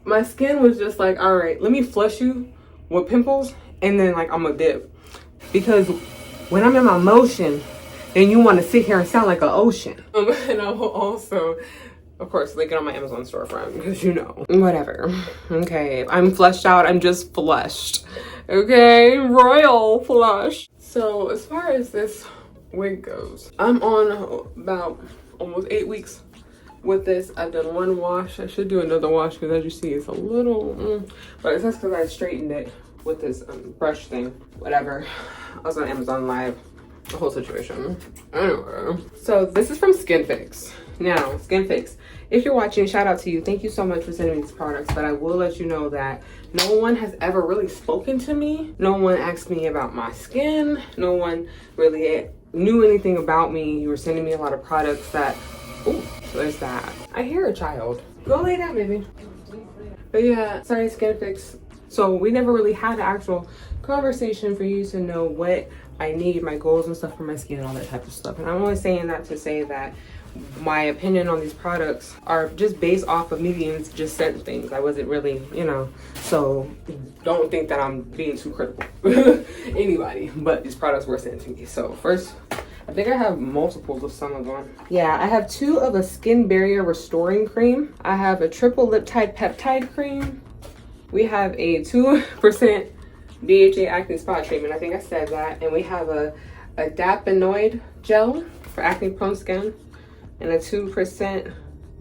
my skin was just like, all right, let me flush you with pimples and then like I'm gonna dip. Because when I'm in my motion, then you want to sit here and sound like an ocean. And I will also, of course, link it on my Amazon storefront because you know, whatever. Okay, if I'm fleshed out, I'm just flushed. Okay, royal flush. So as far as this wig goes, I'm on about almost 8 weeks with this. I've done one wash. I should do another wash because as you see, it's a little, but it's just because I straightened it with this brush thing. Whatever. I was on Amazon Live. The whole situation. Anyway, so this is from Skinfix. Now, Skinfix, if you're watching, shout out to you. Thank you so much for sending me these products, but I will let you know that no one has ever really spoken to me. No one asked me about my skin. No one really knew anything about me. You were sending me a lot of products that, oh, there's that. I hear a child. Go lay down, baby. But yeah, sorry, Skinfix. So we never really had an actual conversation for you to know what I need, my goals and stuff for my skin and all that type of stuff. And I'm only saying that to say that my opinion on these products are just based off of me being just sent things. I wasn't really, you know, so don't think that I'm being too critical. Anybody, but these products were sent to me. So first, I think I have multiples of some of them. Yeah, I have 2 of a skin barrier restoring cream. I have a triple Liptide peptide cream. We have a 2% BHA acne spot treatment. I think I said that. And we have a dapenoid gel for acne prone skin and a 2%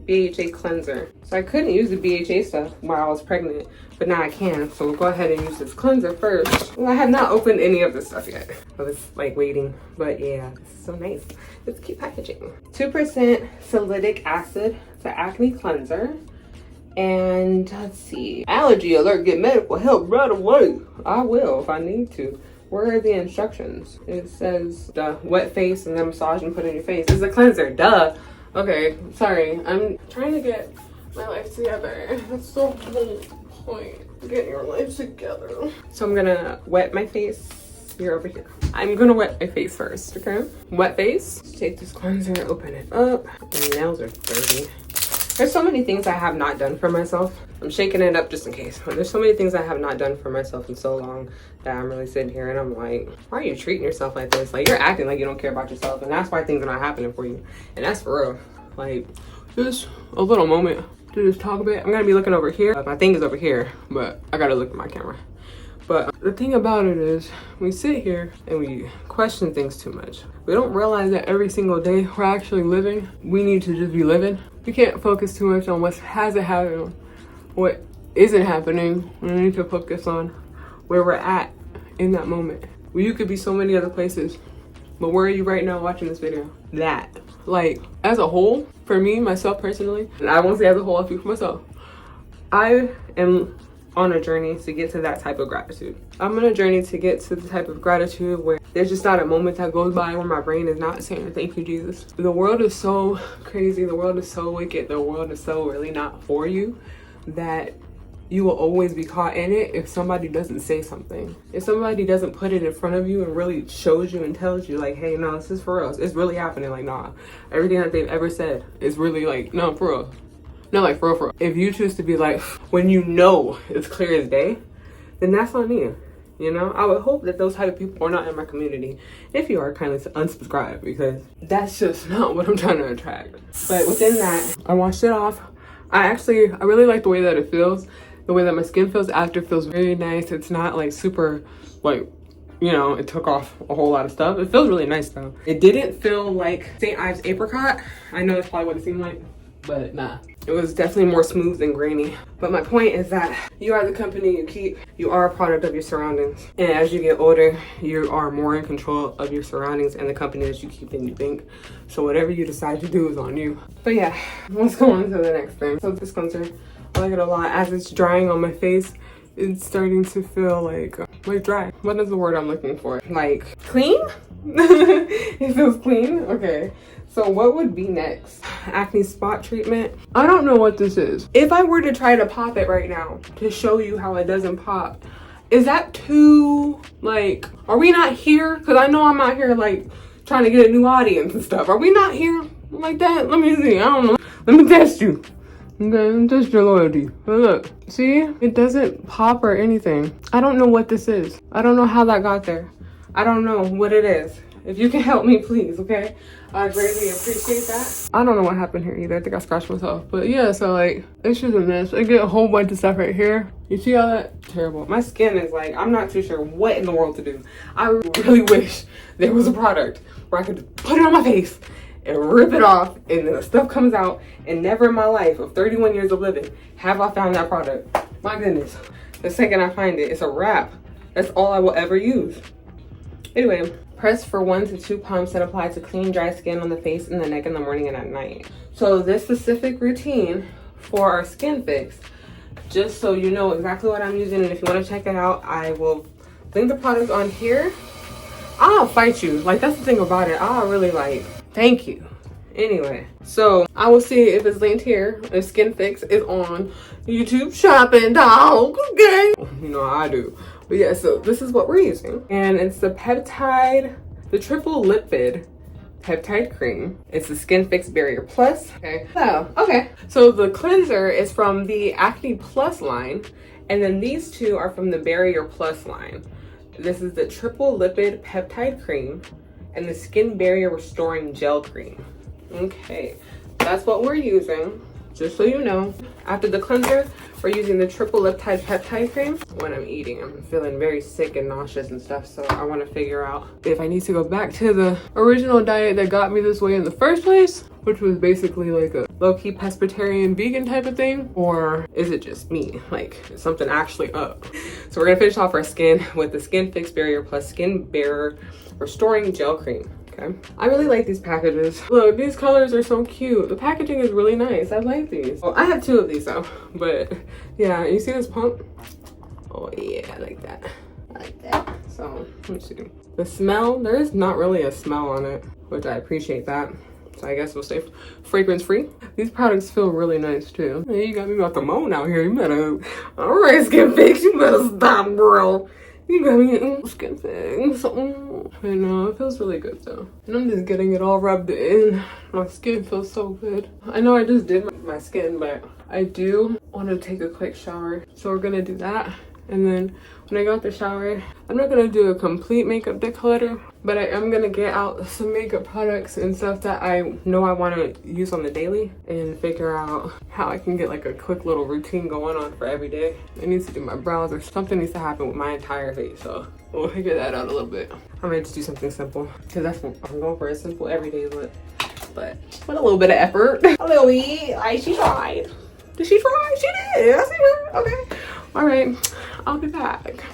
BHA cleanser. So I couldn't use the BHA stuff while I was pregnant, but now I can. So we'll go ahead and use this cleanser first. Well, I have not opened any of this stuff yet. I was like waiting, but yeah, it's so nice. It's cute packaging. 2% salicylic acid for acne cleanser. And let's see, allergy alert, get medical help right away. I will if I need to. Where are the instructions? It says the wet face and then massage and put in your face. It's a cleanser, duh. Okay, sorry, I'm trying to get my life together. That's the whole point, getting your life together. So I'm gonna wet my face. You're over here. I'm gonna wet my face first, okay? Wet face, take this cleanser, open it up. My nails are dirty. There's so many things I have not done for myself. I'm shaking it up just in case. But there's so many things I have not done for myself in so long that I'm really sitting here and I'm like, why are you treating yourself like this? Like, you're acting like you don't care about yourself, and that's why things are not happening for you. And that's for real. Like, just a little moment to just talk a bit. I'm gonna be looking over here. My thing is over here, but I gotta look at my camera. But the thing about it is, we sit here and we question things too much. We don't realize that every single day we're actually living. We need to just be living. We can't focus too much on what hasn't happened, what isn't happening. We need to focus on where we're at in that moment. Well, you could be so many other places, but where are you right now watching this video? That. Like, as a whole, for me, myself personally, and I won't say as a whole, I speak for myself, I am on a journey to get to that type of gratitude. I'm on a journey to get to the type of gratitude where there's just not a moment that goes by where my brain is not saying thank you, Jesus. The world is so crazy, the world is so wicked, the world is so really not for you that you will always be caught in it if somebody doesn't say something. If somebody doesn't put it in front of you and really shows you and tells you like, hey, no, this is for real. It's really happening. Like, nah, everything that they've ever said is really like, no, for real. No, like for real, for real. If you choose to be like, when you know it's clear as day, then that's on you. You know, I would hope that those type of people are not in my community. If you are, kindly unsubscribe, because that's just not what I'm trying to attract. But within that, I washed it off. I really like the way that it feels. The way that my skin feels after feels very nice. It's not like super, like, you know, it took off a whole lot of stuff. It feels really nice though. It didn't feel like St. Ives apricot. I know that's probably what it seemed like, but nah. It was definitely more smooth and grainy. But my point is that you are the company you keep. You are a product of your surroundings. And as you get older, you are more in control of your surroundings and the company that you keep than you think. So whatever you decide to do is on you. But yeah, let's go on to the next thing. So this cleanser, I like it a lot. As it's drying on my face, it's starting to feel like dry. What is the word I'm looking for? Like clean? It feels clean? Okay. So what would be next? Acne spot treatment. I don't know what this is. If I were to try to pop it right now to show you how it doesn't pop, is that too, like, are we not here? Because I know I'm out here like trying to get a new audience and stuff. Are we not here like that? Let me see. I don't know. Let me test you. Okay, test your loyalty. But look, see? It doesn't pop or anything. I don't know what this is. I don't know how that got there. I don't know what it is. If you can help me, please, okay? I greatly appreciate that. I don't know what happened here either. I think I scratched myself. But yeah, so like, it's just a mess. I get a whole bunch of stuff right here. You see all that? Terrible. My skin is like, I'm not too sure what in the world to do. I really wish there was a product where I could put it on my face and rip it off and the stuff comes out, and never in my life of 31 years of living have I found that product. My goodness. The second I find it, it's a wrap. That's all I will ever use. Anyway, press for 1 to 2 pumps and apply to clean, dry skin on the face and the neck in the morning and at night. So this specific routine for our Skinfix, just so you know exactly what I'm using, and if you want to check it out, I will link the product on here. I'll fight you. Like, that's the thing about it. I'll really like, thank you. Anyway, so I will see if it's linked here. If Skinfix is on YouTube shopping, dog. Okay. You know how I do. But yeah, so this is what we're using. And it's the Peptide, the triple Lipid Peptide cream. It's the Skinfix Barrier Plus. Okay. So, okay. So the cleanser is from the Acne Plus line. And then these two are from the Barrier Plus line. This is the triple lipid peptide cream and the skin barrier restoring gel cream. Okay, that's what we're using, just so you know. After the cleanser, we're using the triple lipid peptide cream. When I'm eating, I'm feeling very sick and nauseous and stuff, so I want to figure out if I need to go back to the original diet that got me this way in the first place, which was basically like a low-key pescatarian vegan type of thing, or is it just me? Like, is something actually up? So we're gonna finish off our skin with the Skinfix Barrier Plus Skin Barrier Restoring Gel Cream. Okay, I really like these packages. Look, these colors are so cute. The packaging is really nice. I like these. Well, I have 2 of these though, but yeah, you see this pump? Oh yeah, I like that. I like that. So let's see. The smell, there is not really a smell on it, which I appreciate that. So I guess we'll stay fragrance free. These products feel really nice too. Hey, you got me about to moan out here. You better, all right, Skinfix, you better stop, bro. You got me Skinfix. And it feels really good though. And I'm just getting it all rubbed in. My skin feels so good. I know I just did my skin, but I do want to take a quick shower. So we're gonna do that. And then when I go out the shower, I'm not gonna do a complete makeup declutter, but I am gonna get out some makeup products and stuff that I know I want to use on the daily and figure out how I can get like a quick little routine going on for every day. I need to do my brows, or something needs to happen with my entire face, so we'll figure that out a little bit. I might just do something simple, because that's what I'm going for, a simple everyday look, but with a little bit of effort. A little bit, like she tried. Did she try? She did. I see her. Okay. All right. I'll be back.